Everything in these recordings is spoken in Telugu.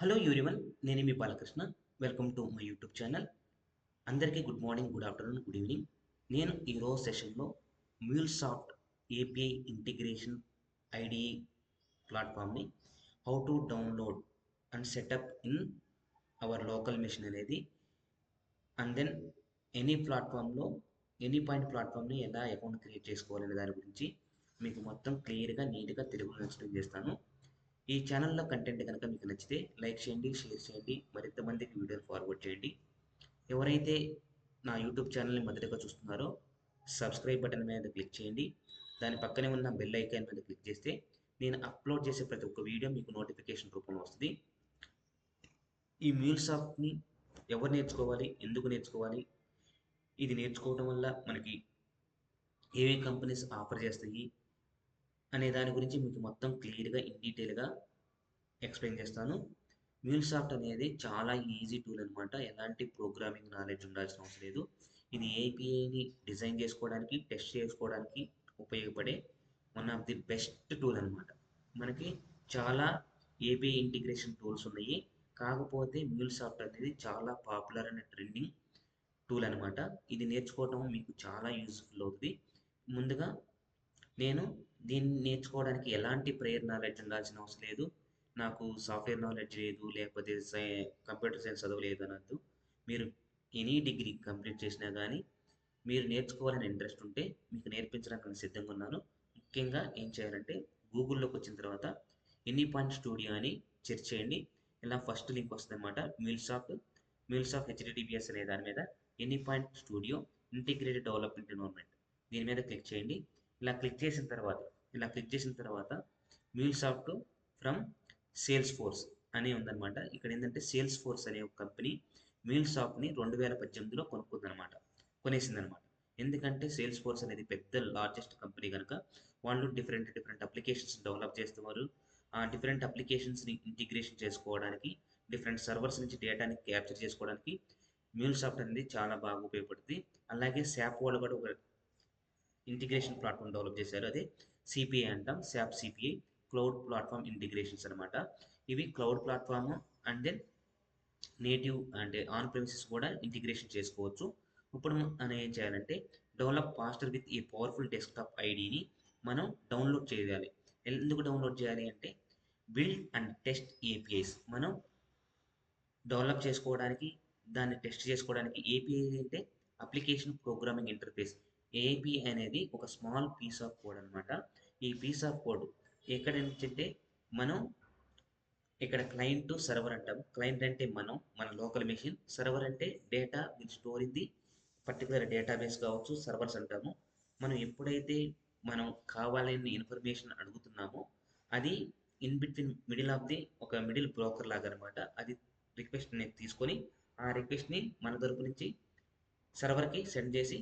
హలో ఎవ్రీవన్, నేను మీ Balakrishna. Welcome to my YouTube channel. అందరికీ good morning, good afternoon, good evening. నేను ఈరోజు సెషన్లో మ్యూల్సాఫ్ట్ ఏపీఐ ఇంటిగ్రేషన్ ఐడిఈ ప్లాట్ఫామ్ని how to download and set up in our local machine అనేది, అండ్ దెన్ ఎనీ ప్లాట్ఫామ్లో ఎనీ పాయింట్ ప్లాట్ఫామ్ని ఎలా అకౌంట్ క్రియేట్ చేసుకోవాలనే దాని గురించి మీకు మొత్తం క్లియర్గా నీట్గా తెలుగులో ఎక్స్ప్లెయిన్ చేస్తాను. ఈ ఛానల్లో కంటెంట్ కనుక మీకు నచ్చితే లైక్ చేయండి, షేర్ చేయండి, మరింత మందికి వీడియోని ఫార్వర్డ్ చేయండి. ఎవరైతే నా యూట్యూబ్ ఛానల్ని మొదటగా చూస్తున్నారో సబ్స్క్రైబ్ బటన్ మీద క్లిక్ చేయండి. దాని పక్కనే ఉన్న బెల్ ఐకాన్ మీద క్లిక్ చేస్తే నేను అప్లోడ్ చేసే ప్రతి ఒక్క వీడియో మీకు నోటిఫికేషన్ రూపంలో వస్తుంది. ఈ మ్యూల్సాఫ్ట్ని ఎవరు నేర్చుకోవాలి, ఎందుకు నేర్చుకోవాలి, ఇది నేర్చుకోవడం వల్ల మనకి ఏవే కంపెనీస్ ఆఫర్ చేస్తాయి అనే దాని గురించి మీకు మొత్తం క్లియర్గా ఇన్ డీటెయిల్గా ఎక్స్ప్లెయిన్ చేస్తాను. మ్యూల్సాఫ్ట్ అనేది చాలా ఈజీ టూల్ అనమాట. ఎలాంటి ప్రోగ్రామింగ్ నాలెడ్జ్ ఉండాల్సిన అవసరం లేదు. ఇది ఏపీఐని డిజైన్ చేసుకోవడానికి, టెస్ట్ చేసుకోవడానికి ఉపయోగపడే one of the best tool అనమాట. మనకి చాలా ఏపీఐ ఇంటిగ్రేషన్ టూల్స్ ఉన్నాయి, కాకపోతే మ్యూల్సాఫ్ట్ అనేది చాలా పాపులర్ అండ్ ట్రెండింగ్ టూల్ అనమాట. ఇది నేర్చుకోవడం మీకు చాలా యూజ్ఫుల్ అవుతుంది. ముందుగా నేను దీన్ని నేర్చుకోవడానికి ఎలాంటి ప్రేయర్ నాలెడ్జ్ ఉండాల్సిన అవసరం లేదు. నాకు సాఫ్ట్వేర్ నాలెడ్జ్ లేదు, లేకపోతే కంప్యూటర్ సైన్స్ చదవలేదు అనద్దు. మీరు ఎనీ డిగ్రీ కంప్లీట్ చేసినా కానీ మీరు నేర్చుకోవాలని ఇంట్రెస్ట్ ఉంటే మీకు నేర్పించడానికి నేను సిద్ధంగా ఉన్నాను. ముఖ్యంగా ఏం చేయాలంటే గూగుల్లోకి వచ్చిన తర్వాత ఎనీ పాయింట్ స్టూడియో అని సెర్చ్ చేయండి. ఇలా ఫస్ట్ లింక్ వస్తుంది అనమాట. మ్యూల్సాఫ్ట్ హెచ్డిటిపిఎస్ అనే దాని మీద any point studio integrated development environment దీని మీద క్లిక్ చేయండి. ఇలా క్లిక్ చేసిన తర్వాత మ్యూల్సాఫ్ట్ ఫ్రమ్ సేల్స్ ఫోర్స్ అని ఉందన్నమాట. ఇక్కడ ఏంటంటే సేల్స్ ఫోర్స్ అనే ఒక కంపెనీ మ్యూల్సాఫ్ట్ని 2018లో కొనేసిందనమాట. ఎందుకంటే సేల్స్ ఫోర్స్ అనేది పెద్ద లార్జెస్ట్ కంపెనీ కనుక వాళ్ళు డిఫరెంట్ అప్లికేషన్స్ డెవలప్ చేస్తున్నారు. ఆ డిఫరెంట్ అప్లికేషన్స్ని ఇంటిగ్రేషన్ చేసుకోవడానికి, డిఫరెంట్ సర్వర్స్ నుంచి డేటాని క్యాప్చర్ చేసుకోవడానికి మ్యూల్సాఫ్ట్ అనేది చాలా బాగా ఉపయోగపడుతుంది. అలాగే శాప్ వాళ్ళు కూడా ఒక ఇంటిగ్రేషన్ ప్లాట్ఫామ్ డెవలప్ చేశారు. అదే సిపిఐ అంటాం, SAP CPI, cloud platform integrations అనమాట. ఇవి cloud platform and then native అంటే ఆన్ ప్రెమిసెస్ కూడా ఇంటిగ్రేషన్ చేసుకోవచ్చు. ఇప్పుడు మనం ఏం చేయాలంటే డెవలప్ ఫాస్టర్ విత్ ఈ పవర్ఫుల్ డెస్క్టాప్ ఐడిని మనం డౌన్లోడ్ చేయాలి. ఎందుకు డౌన్లోడ్ చేయాలి అంటే బిల్డ్ అండ్ టెస్ట్ ఏపీఐస్ మనం డెవలప్ చేసుకోవడానికి, దాన్ని టెస్ట్ చేసుకోవడానికి. ఏపీఐ అంటే అప్లికేషన్ ప్రోగ్రామింగ్ ఇంటర్ఫేస్. ఏపీఐ అనేది ఒక స్మాల్ పీస్ ఆఫ్ కోడ్ అనమాట. ఈ పీస్ ఆఫ్ కోడ్ ఎక్కడ నుంచి అంటే మనం ఇక్కడ క్లయింట్ సర్వర్ అంటాం. క్లయింట్ అంటే మన లోకల్ మెషిన్, సర్వర్ అంటే data will store in the particular database కావచ్చు, సర్వర్స్ అంటాము. మనం ఎప్పుడైతే మనం కావాలని ఇన్ఫర్మేషన్ అడుగుతున్నామో అది in between middle of the ఒక మిడిల్ బ్రోకర్ లాగా అనమాట. అది రిక్వెస్ట్ని తీసుకొని ఆ రిక్వెస్ట్ని మన తరపు నుంచి సర్వర్కి సెండ్ చేసి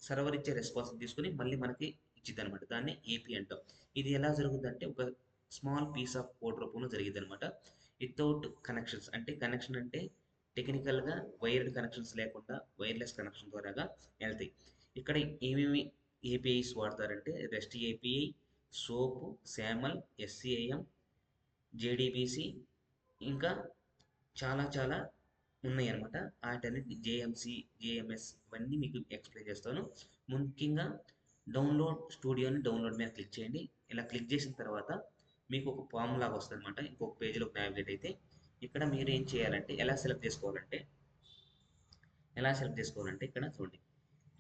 సర్వర్ ఇచ్చే రెస్పాన్స్ తీసుకుని మళ్ళీ మనకి ఇచ్చిద్ది అనమాట. దాన్ని ఏపీ అంటాం. ఇది ఎలా జరుగుతుందంటే ఒక స్మాల్ పీస్ ఆఫ్ కోడ్ రూపంలో జరిగింది అనమాట. వితౌట్ కనెక్షన్స్, అంటే కనెక్షన్ అంటే టెక్నికల్గా వైర్డ్ కనెక్షన్స్ లేకుండా వైర్లెస్ కనెక్షన్ ద్వారాగా వెళ్తాయి. ఇక్కడ ఏమేమి ఏపీఐస్ వాడతారంటే REST API, SOAP, SAML, SCIM, JDBC, ఇంకా చాలా ఉన్నాయి అనమాట. వాటన్నిటి జేఎంసి, జేఎంఎస్ ఇవన్నీ మీకు ఎక్స్ప్లెయిన్ చేస్తాను. ముఖ్యంగా డౌన్లోడ్ మీద క్లిక్ చేయండి. ఇలా క్లిక్ చేసిన తర్వాత మీకు ఒక ఫామ్ లాగా వస్తుంది అనమాట. ఇంకొక పేజీలోకి నావిగేట్ అయితే ఇక్కడ మీరు ఏం చేయాలంటే ఎలా సెలెక్ట్ చేసుకోవాలంటే ఇక్కడ చూడండి,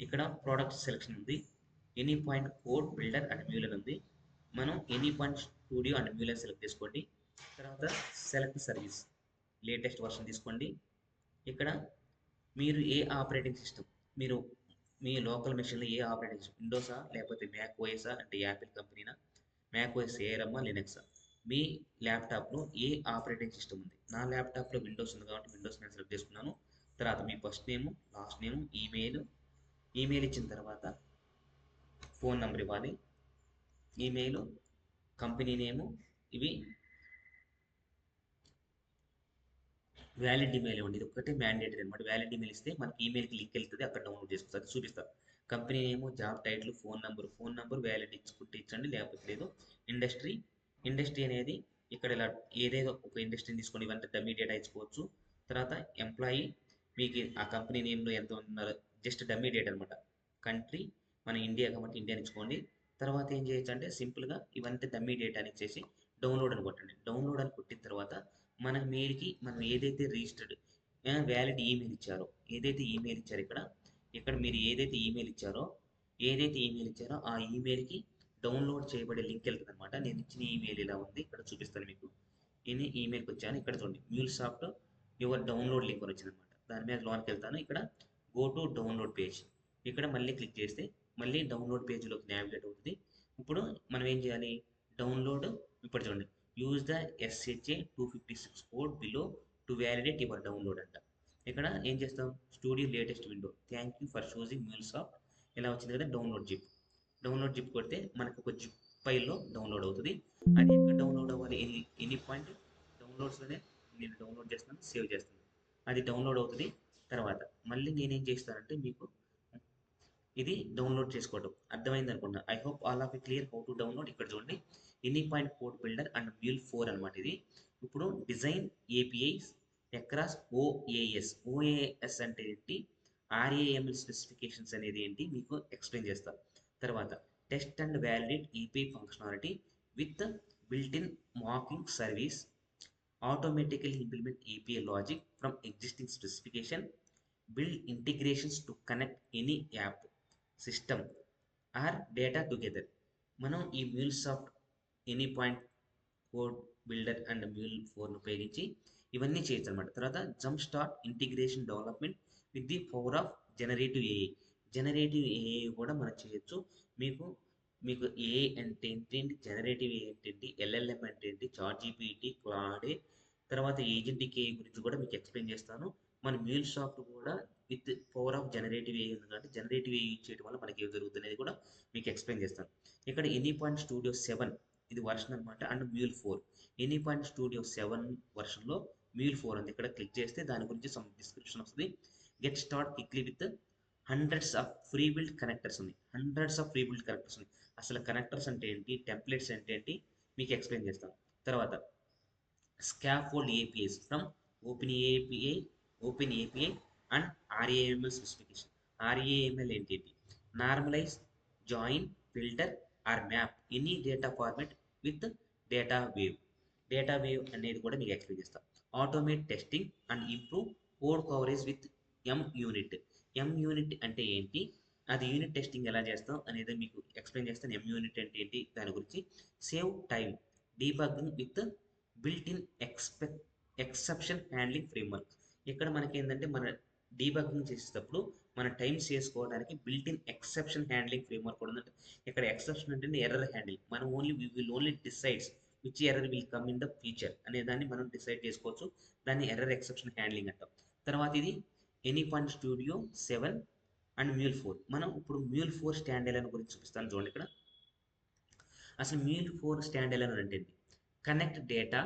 ఇక్కడ ప్రోడక్ట్ సెలెక్షన్ ఉంది, Anypoint code builder and మ్యూలర్ ఉంది. మనం ఎనీ పాయింట్ స్టూడియో అండ్ మ్యూలర్ సెలెక్ట్ చేసుకోండి. తర్వాత సెలెక్ట్ సర్వీస్, లేటెస్ట్ వర్షన్ తీసుకోండి. ఇక్కడ మీరు ఏ ఆపరేటింగ్ సిస్టమ్, మీరు మీ లోకల్ మెషిన్లో ఏ ఆపరేటింగ్ సిస్టమ్, విండోసా లేకపోతే మ్యాక్ ఓఎసా అంటే యాపిల్ కంపెనీనా, మ్యాక్ ఓఎస్ ఏరమ్మా, లినక్సా, మీ ల్యాప్టాప్లో ఏ ఆపరేటింగ్ సిస్టమ్ ఉంది. నా ల్యాప్టాప్లో విండోస్ ఉంది కాబట్టి విండోస్ నేను సెలెక్ట్ చేసుకున్నాను. తర్వాత మీ first name, last name, email ఇచ్చిన తర్వాత ఫోన్ నెంబర్ ఇవ్వాలి. ఈమెయిల్, కంపెనీ నేము, ఇవి వ్యాలిడ్ ఈమెయిల్ ఇవ్వండి. ఇది ఒక్కటే మ్యాండేటరీ అనమాట. వ్యాలిడ్ ఈమెయిల్ ఇస్తే మనకి ఈమెయిల్కి లింక్ వెళ్తుంది, అక్కడ డౌన్లోడ్ చేసుకోవచ్చు. అది చూపిస్తారు. కంపెనీ నేము, job title, phone number valid ఇచ్చుకుంటే ఇచ్చండి, లేకపోతే లేదు. ఇండస్ట్రీ అనేది ఇక్కడ ఇలా ఏదేదో ఒక ఇండస్ట్రీని తీసుకొని ఇవంతా డమ్మీ డేటా ఇచ్చుకోవచ్చు. తర్వాత ఎంప్లాయీ మీకు ఆ కంపెనీ నేమ్లో ఎంత ఉన్నారో జస్ట్ డమ్మీ డేటా అనమాట. కంట్రీ మన ఇండియా కాబట్టి ఇండియా ఇచ్చుకోండి. తర్వాత ఏం చేయొచ్చు అంటే సింపుల్గా ఇవంతా డమ్మీ డేటా అని ఇచ్చేసి డౌన్లోడ్ అని కొట్టండి. డౌన్లోడ్ అని కొట్టిన తర్వాత మన మెయిల్కి మనం ఏదైతే రిజిస్టర్డ్ వ్యాలిడ్ ఈమెయిల్ ఇచ్చారో, ఏదైతే ఈమెయిల్ ఇచ్చారో ఇక్కడ మీరు ఏదైతే ఈమెయిల్ ఇచ్చారో ఆ ఈమెయిల్కి డౌన్లోడ్ చేయబడే లింక్ వెళ్తుంది అనమాట. నేను ఇచ్చిన ఈమెయిల్ ఇలా ఉంది, ఇక్కడ చూపిస్తాను మీకు. నేను ఈమెయిల్కి వచ్చాను, ఇక్కడ చూడండి మ్యూల్సాఫ్ట్ యువర్ డౌన్లోడ్ లింక్ అని వచ్చింది అనమాట. దాని మీద లోన్కి వెళ్తాను, ఇక్కడ గో టు డౌన్లోడ్ పేజ్, ఇక్కడ మళ్ళీ క్లిక్ చేస్తే మళ్ళీ డౌన్లోడ్ పేజ్లోకి నావిగేట్ అవుతుంది. ఇప్పుడు మనం ఏం చేయాలి, డౌన్లోడ్ ఇప్పుడు చూడండి use the SHA 256 code below to validate your download అంట. ఇక్కడ ఏం చేస్తాం, studio latest window thank you for choosing MuleSoft ఇలా వచ్చింది కదా. డౌన్లోడ్ జిప్ కొడితే మనకు ఒక జిప్ ఫైల్లో డౌన్లోడ్ అవుతుంది. అది ఎక్కడ డౌన్లోడ్ అవ్వాలి, ఎనీ పాయింట్ డౌన్లోడ్స్లోనే నేను డౌన్లోడ్ చేస్తున్నాను, సేవ్ చేస్తున్నాను. అది డౌన్లోడ్ అవుతుంది. తర్వాత మళ్ళీ నేనేం చేస్తానంటే మీకు ఇది డౌన్లోడ్ చేసుకోవడం అర్థమైంది అనుకుంటా. I hope all of clear how to download. ఇక్కడ చూడండి any point code builder and Mule 4 అనమాట ఇది. ఇప్పుడు డిజైన్ ఏపీఐస్ అక్రాస్ ఓఏఎస్ అంటే ఏంటి, ఆర్ఏఎంఎల్ స్పెసిఫికేషన్స్ అనేది ఏంటి మీకు ఎక్స్ప్లెయిన్ చేస్తాను. తర్వాత test and validate API functionality with built in mocking service, automatically implement API logic from existing specification, build integrations to connect any app, system or data together. మనం ఈ MuleSoft Anypoint code builder and Mule 4 ఉపయోగించి ఇవన్నీ చేయొచ్చు అనమాట. తర్వాత jump start integration development with the power of generative AI కూడా మనం చేయొచ్చు. మీకు మీకు ఏఐ అంటే ఏంటి, జనరేటివ్ ఏఐ అంటే ఏంటి, ఎల్ఎల్ఎం అంటే ఏంటి, చాట్ జీపీటీ, క్లాడే, తర్వాత ఏజెంటిక్ ఏఐ గురించి కూడా మీకు ఎక్స్ప్లెయిన్ చేస్తాను. మన మ్యూల్సాఫ్ట్ కూడా with power of generative AI ఉంది కాబట్టి జనరేటివ్ ఏఐ యూజ్ చేయడం వల్ల మనకి ఏం జరుగుతుంది అనేది కూడా మీకు ఎక్స్ప్లెయిన్ చేస్తాను. ఇక్కడ ఎనీ పాయింట్ స్టూడియో 7 ఇది వర్షన్ అనమాట. And Mule 4 Anypoint studio 7 వర్షన్లో మ్యూల్ 4 ఉంది. ఇక్కడ క్లిక్ చేస్తే దాని గురించి సమ్ డిస్క్రిప్షన్ వస్తుంది. Get start quickly with hundreds of free build connectors ఉంది. అసలు కనెక్టర్స్ అంటే ఏంటి, టెంప్లెట్స్ అంటే ఏంటి మీకు ఎక్స్ప్లెయిన్ చేస్తాను. తర్వాత scaffold APIs from OpenAPI and RAML specification. RAML ఏంటి, normalise, join, filter or map any data format with DataWeave అనేది కూడా మీకు ఎక్స్ప్లెయిన్ చేస్తాం. Automate testing and improve code coverage with MUnit అంటే ఏంటి, అది యూనిట్ టెస్టింగ్ ఎలా చేస్తాం అనేది మీకు ఎక్స్ప్లెయిన్ చేస్తాను. ఎం యూనిట్ అంటే ఏంటి దాని గురించి. Save time debugging with built in exception handling framework. ఇక్కడ మనకి ఏంటంటే మన డీబగ్గింగ్ చేసేటప్పుడు మన టైం చేసుకోవడానికి built in exception handling framework కూడా ఉందంటే. ఇక్కడ ఎక్సెప్షన్ అంటే ఎర్రర్ హ్యాండిల్, మనం only decides which error will come in the future అనే దాన్ని మనం డిసైడ్ చేసుకోవచ్చు. దాన్ని ఎర్రర్ ఎక్సెప్షన్ హ్యాండ్లింగ్ అంటాం. తర్వాత ఇది any point studio 7 and Mule 4. మనం ఇప్పుడు మ్యూల్ 4 స్టాండ్ ఎలైన్ గురించి చూపిస్తాను చూడండి. ఇక్కడ అసలు మ్యూల్ 4 స్టాండ్ ఎలైన్ అంటే ఏంటి, కనెక్ట్ డేటా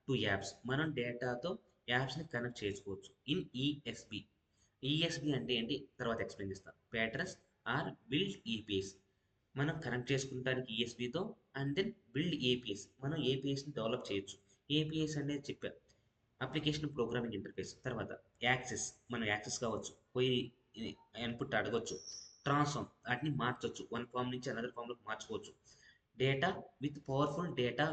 టు యాప్స్, మనం డేటాతో యాప్స్ని కనెక్ట్ చేసుకోవచ్చు ఇన్ ఈఎస్బి అంటే ఏంటి తర్వాత ఎక్స్ప్లెయిన్ చేస్తాను. ప్యాటర్న్స్ ఆర్ బిల్డ్ ఏపీఎస్, మనం కనెక్ట్ చేసుకుంటానికి ఈఎస్బితో. అండ్ దెన్ బిల్డ్ ఏపీఎస్, మనం ఏపీఎస్ని డెవలప్ చేయొచ్చు. ఏపీఎస్ అనేది చెప్పారు అప్లికేషన్ ప్రోగ్రామింగ్ ఇంటర్ఫేస్. తర్వాత యాక్సెస్, మనం యాక్సెస్ కావచ్చు, పోయి ఇన్పుట్ అడగొచ్చు. ట్రాన్స్ఫార్మ్, వాటిని మార్చొచ్చు, వన్ ఫామ్ నుంచి అనదర్ ఫామ్లోకి మార్చుకోవచ్చు. డేటా విత్ పవర్ఫుల్ డేటా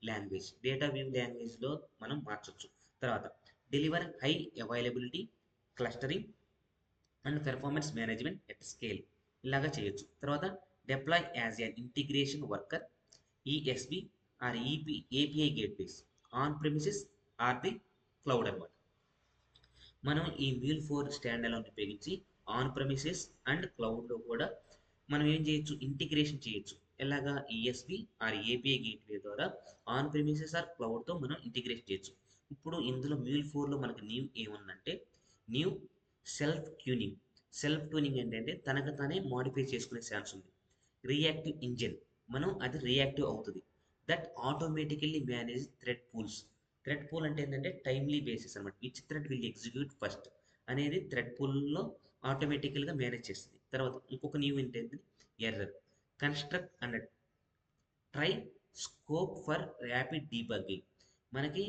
లాంగ్వేజ్లో మనం మార్చొచ్చు. తర్వాత deliver high availability clustering and performance management at scale ఇలాగా చేయొచ్చు. తర్వాత deploy as an integration worker ESB or API gateways on premises or the cloud అనమాట. మనం ఈ మ్యూల్ 4 స్టాండ్ అలోన్ ఉపయోగించి ఆన్ ప్రెమిసెస్ అండ్ క్లౌడ్లో కూడా మనం ఏం చేయొచ్చు, ఇంటిగ్రేషన్ చేయొచ్చు. ఎలాగా, ఈఎస్బి ఆర్ ఏపీఐ గేట్వే ద్వారా ఆన్ ప్రెమిసెస్ ఆర్ క్లౌడ్తో మనం ఇంటిగ్రేషన్ చేయొచ్చు. ఇప్పుడు ఇందులో మ్యూల్ 4లో మనకి న్యూ ఏముందంటే న్యూ సెల్ఫ్ ట్యూనింగ్ ఏంటంటే తనకు తానే మాడిఫై చేసుకునే ఛాన్స్ ఉంది. రియాక్టివ్ ఇంజిన్, మనం అది రియాక్టివ్ అవుతుంది. That automatically manage thread pool అంటే ఏంటంటే టైమ్లీ బేసిస్ అనమాట. Which thread will execute first అనేది థ్రెడ్ పూల్లో ఆటోమేటికల్గా మేనేజ్ చేస్తుంది. తర్వాత ఇంకొక న్యూ ఏంటంటే error construct and try scope for rapid debugging. మనకి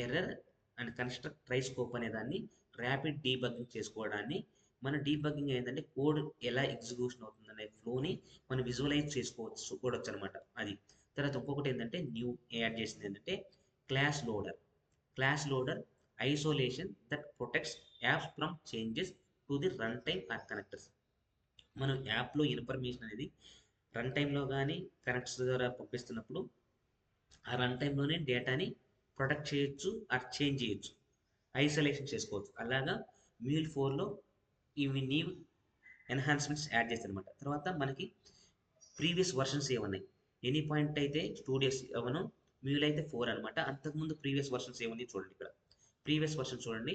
error and construct try scope అనే దాన్ని ర్యాపిడ్ డీబగ్గింగ్ చేసుకోవడాన్ని, మన డీబగ్గింగ్ ఏంటంటే కోడ్ ఎలా ఎగ్జిక్యూషన్ అవుతుందనే ఫ్లోని మనం విజువలైజ్ చేసుకోవచ్చు చూడొచ్చు అనమాట. అది తర్వాత ఇంకొకటి ఏంటంటే న్యూ యాడ్ చేసింది ఏంటంటే class loader. Class loader isolation that protects apps from changes to the runtime or connectors. మనం యాప్లో ఇన్ఫర్మేషన్ అనేది రన్ టైంలో కానీ కనెక్ట్స్ ద్వారా పంపిస్తున్నప్పుడు ఆ రన్ టైంలోనే డేటాని ప్రొటెక్ట్ చేయొచ్చు, ఆర్ చేంజ్ చేయొచ్చు, ఐసోలేషన్ చేసుకోవచ్చు. అలాగా మ్యూల్ 4లో ఇవి న్యూ ఎన్హాన్స్మెంట్స్ యాడ్ చేస్తారు అనమాట. తర్వాత మనకి ప్రీవియస్ వర్షన్స్ ఏమన్నాయి, ఎనీ పాయింట్ అయితే స్టూడియోస్ ఎవను, మ్యూల్ అయితే 4 అనమాట. అంతకుముందు ప్రీవియస్ వర్షన్స్ ఏమన్నాయి చూడండి. ఇక్కడ ప్రీవియస్ వర్షన్ చూడండి.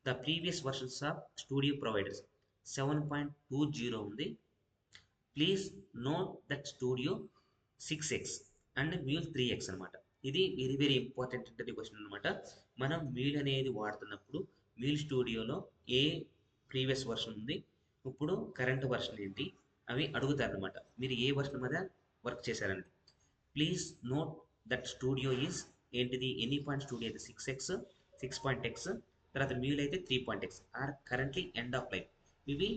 The previous versions of studio providers 7.20 ఉంది. Please note that studio 6x and mule 3x అనమాట. ఇది very very important interview question అనమాట. మనం మ్యూల్ అనేది వాడుతున్నప్పుడు మ్యూల్ స్టూడియోలో ఏ ప్రీవియస్ వర్షన్ ఉంది, ఇప్పుడు కరెంట్ వర్షన్ ఏంటి, అవి అడుగుతారు అనమాట. మీరు ఏ వర్షన్ మీద వర్క్ చేశారండి. Please note that studio is ఏంటిది, ఎనీ పాయింట్ స్టూడియో అయితే 6x, 6.x, తర్వాత మ్యూల్ అయితే 3.x or currently end of life. ఇవి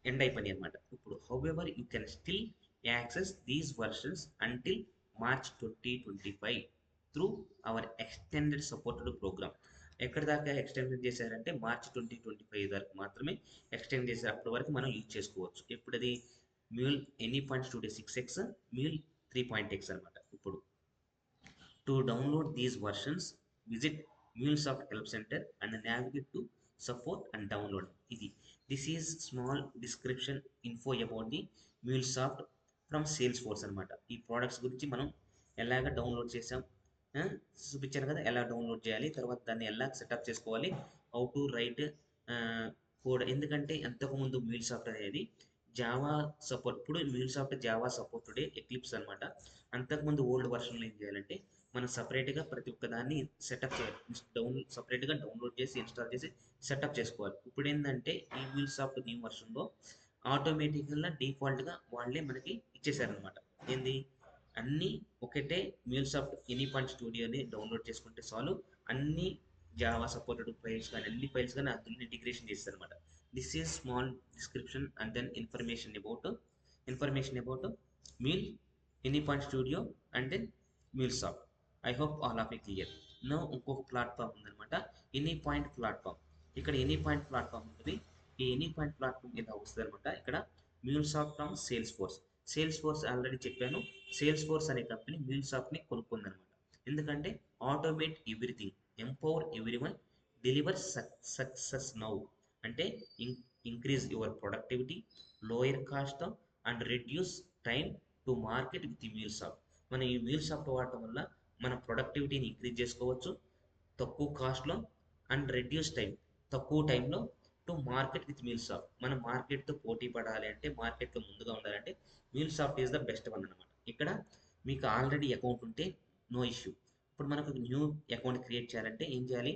ఎండ్ అయిపోయినాయి అనమాట. ఇప్పుడు however you can still access these versions until March 2025 through our extended supported program. ఎక్కడి దాకా ఎక్స్టెండ్ చేశారంటే మార్చ్ 2025 వరకు మాత్రమే ఎక్స్టెండ్ చేశారు. అప్పటి వరకు మనం యూజ్ చేసుకోవచ్చు. ఇప్పుడు అది Mule Anypoint studio 6x, Mule 3.x అనమాట. ఇప్పుడు to download these versions visit MuleSoft help centre and navigate to support and download. ఇది this is small description info about the MuleSoft from Salesforce అనమాట. ఈ ప్రోడక్ట్స్ గురించి మనం ఎలాగ డౌన్లోడ్ చేసాం చూపించాను కదా, ఎలా డౌన్లోడ్ చేయాలి, తర్వాత దాన్ని ఎలా సెటప్ చేసుకోవాలి, హౌ టు రైట్ కోడ్. ఎందుకంటే అంతకుముందు MuleSoft అనేది జావా సపోర్ట్, ఇప్పుడు MuleSoft జావా సపోర్టెడ్ ఎక్లిప్స్ అనమాట. అంతకుముందు ఓల్డ్ వర్షన్లో ఏం చేయాలంటే మనం సపరేట్గా ప్రతి ఒక్క దాన్ని సెటప్ చేయాలి, సపరేట్గా డౌన్లోడ్ చేసి ఇన్స్టాల్ చేసి సెటప్ చేసుకోవాలి. ఇప్పుడు ఏంటంటే ఈ MuleSoft న్యూ వర్షన్లో ఆటోమేటిక్గా డిఫాల్ట్గా వాళ్ళే మనకి ఇచ్చేసారనమాట. ఏంది, అన్నీ ఒకటే MuleSoft ఎనీ పాయింట్ స్టూడియోని డౌన్లోడ్ చేసుకుంటే చాలు, అన్ని జావా సపోర్టెడ్ ఫైల్స్ కానీ అన్ని ఫైల్స్ కానీ అందులో ఇంటిగ్రేషన్ చేస్తారు అనమాట. This is small description and then information about Mule Anypoint studio and then MuleSoft. I hope all of it clear. No ఇంకొక ప్లాట్ఫామ్ ఉందన్నమాట, ఎనీ పాయింట్ ప్లాట్ఫామ్. ఇక్కడ ఎనీ పాయింట్ ప్లాట్ఫామ్ ఉంటుంది. ఈ ఎనీ పాయింట్ ప్లాట్ఫామ్ ఇలా వస్తుంది అనమాట. ఇక్కడ MuleSoft from Salesforce. Salesforce already చెప్పాను, సేల్స్ ఫోర్స్ అనే కంపెనీ MuleSoftని కొనుక్కుందనమాట. ఎందుకంటే automate everything, empower everyone, deliver success now. అంటే increase your productivity, lower cost and reduce time to market with MuleSoft. మనం ఈ MuleSoft వాడటం వల్ల మన ప్రొడక్టివిటీని ఇంక్రీజ్ చేసుకోవచ్చు తక్కువ కాస్ట్లో, అండ్ రెడ్యూస్ టైం, తక్కువ టైంలో టు మార్కెట్ విత్ MuleSoft. మనం మార్కెట్తో పోటీ పడాలి అంటే, మార్కెట్లో ముందుగా ఉండాలంటే MuleSoft is the best one అనమాట. ఇక్కడ మీకు ఆల్రెడీ అకౌంట్ ఉంటే నో ఇష్యూ. ఇప్పుడు మనకు న్యూ అకౌంట్ క్రియేట్ చేయాలంటే ఏం చేయాలి,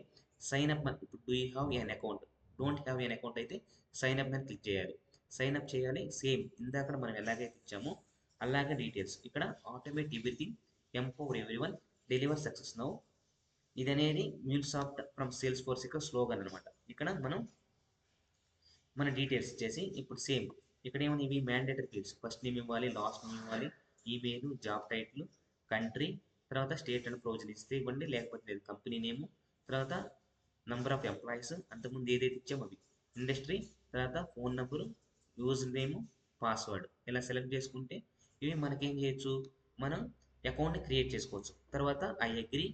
సైన్ అప్. ఇప్పుడు do you have an account, don't have an account అయితే సైన్ అప్ మీద క్లిక్ చేయాలి. సైన్ అప్ చేయాలి, సేమ్ ఇందాక మనం ఎలాగైతే ఇచ్చామో అలాగే డీటెయిల్స్. ఇక్కడ automate everything, empower everyone, deliver success now. ఇది అనేది MuleSoft ఫ్రమ్ సేల్స్ ఫోర్స్ యొక్క స్లోగన్ అనమాట. ఇక్కడ మనం మన డీటెయిల్స్ ఇచ్చేసి, ఇప్పుడు సేమ్ ఇక్కడ ఏమైనా ఇవి మ్యాండేటరీ ఫీల్డ్స్, ఫస్ట్ నేమ్ ఇవ్వాలి, లాస్ట్ నేమ్ ఇవ్వాలి, ఈమెయిల్, జాబ్ టైటిల్, కంట్రీ, తర్వాత స్టేట్ అండ్ ప్రొవిజన్ ఇస్తే ఇవ్వండి, లేకపోతే లేదు. కంపెనీ నేము, తర్వాత నంబర్ ఆఫ్ ఎంప్లాయీస్, అంతకుముందు ఏదైతే ఇచ్చామో అవి, ఇండస్ట్రీ, తర్వాత phone number, user name, password ఇలా సెలెక్ట్ చేసుకుంటే ఇవి మనకేం చేయొచ్చు, మనం అకౌంట్ని క్రియేట్ చేసుకోవచ్చు. తర్వాత I agree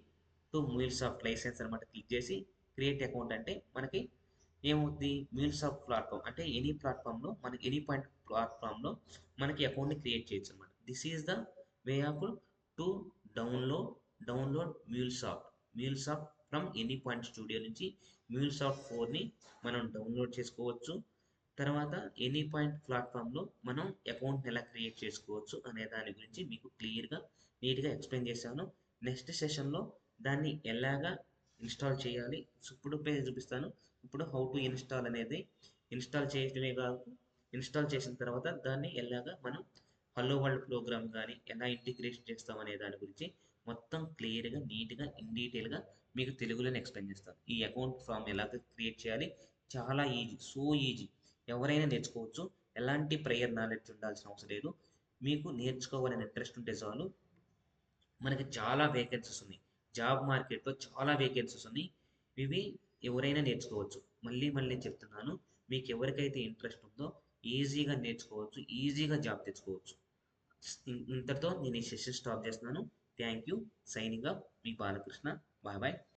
to MuleSoft licence అనమాట. క్లిక్ చేసి క్రియేట్ అకౌంట్ అంటే మనకి ఏమవుతుంది, MuleSoft ప్లాట్ఫామ్ అంటే ఎనీ ప్లాట్ఫామ్లో, మనకి ఎనీ పాయింట్ ప్లాట్ఫామ్లో మనకి అకౌంట్ని క్రియేట్ చేయొచ్చు అనమాట. This is the way off to download MuleSoft from any point studio నుంచి MuleSoft 4ని మనం డౌన్లోడ్ చేసుకోవచ్చు. తర్వాత ఎనీ పాయింట్ ప్లాట్ఫామ్లో మనం అకౌంట్ని ఎలా క్రియేట్ చేసుకోవచ్చు అనే దాని గురించి మీకు క్లియర్గా నీట్గా ఎక్స్ప్లెయిన్ చేశాను. నెక్స్ట్ సెషన్లో దాన్ని ఎలాగా ఇన్స్టాల్ చేయాలి ఇప్పుడు చూపిస్తాను. ఇప్పుడు హౌ టు ఇన్స్టాల్ అనేది, ఇన్స్టాల్ చేయడమే కాదు, ఇన్స్టాల్ చేసిన తర్వాత దాన్ని ఎలాగా మనం హలో వరల్డ్ ప్రోగ్రామ్ కానీ ఎలా ఇంటిగ్రేషన్ చేస్తాం అనే దాని గురించి మొత్తం క్లియర్గా, నీట్గా, ఇన్ డీటెయిల్గా మీకు తెలుగులోనే ఎక్స్ప్లెయిన్ చేస్తాను. ఈ అకౌంట్ ఫామ్ ఎలాగ క్రియేట్ చేయాలి, చాలా ఈజీ, సో ఈజీ, ఎవరైనా నేర్చుకోవచ్చు. ఎలాంటి ప్రేయర్ నాలెడ్జ్ ఉండాల్సిన అవసరం లేదు. మీకు నేర్చుకోవాలని ఇంట్రెస్ట్ ఉంటే చాలు. మనకి చాలా వేకెన్సీస్ ఉన్నాయి. జాబ్ మార్కెట్‌లో చాలా వేకెన్సీస్ ఉన్నాయి. ఇవి ఎవరైనా నేర్చుకోవచ్చు. మళ్ళీ మళ్ళీ చెప్తున్నాను. మీకు ఎవరికైతే ఇంట్రెస్ట్ ఉందో ఈజీగా నేర్చుకోవచ్చు. ఈజీగా జాబ్ తెచ్చుకోవచ్చు. ఇంతటితో నేను ఈ సెషన్ స్టాప్ చేస్తున్నాను. Thank you. సైనింగ్ ఆఫ్ మీ బాలకృష్ణ. Bye bye.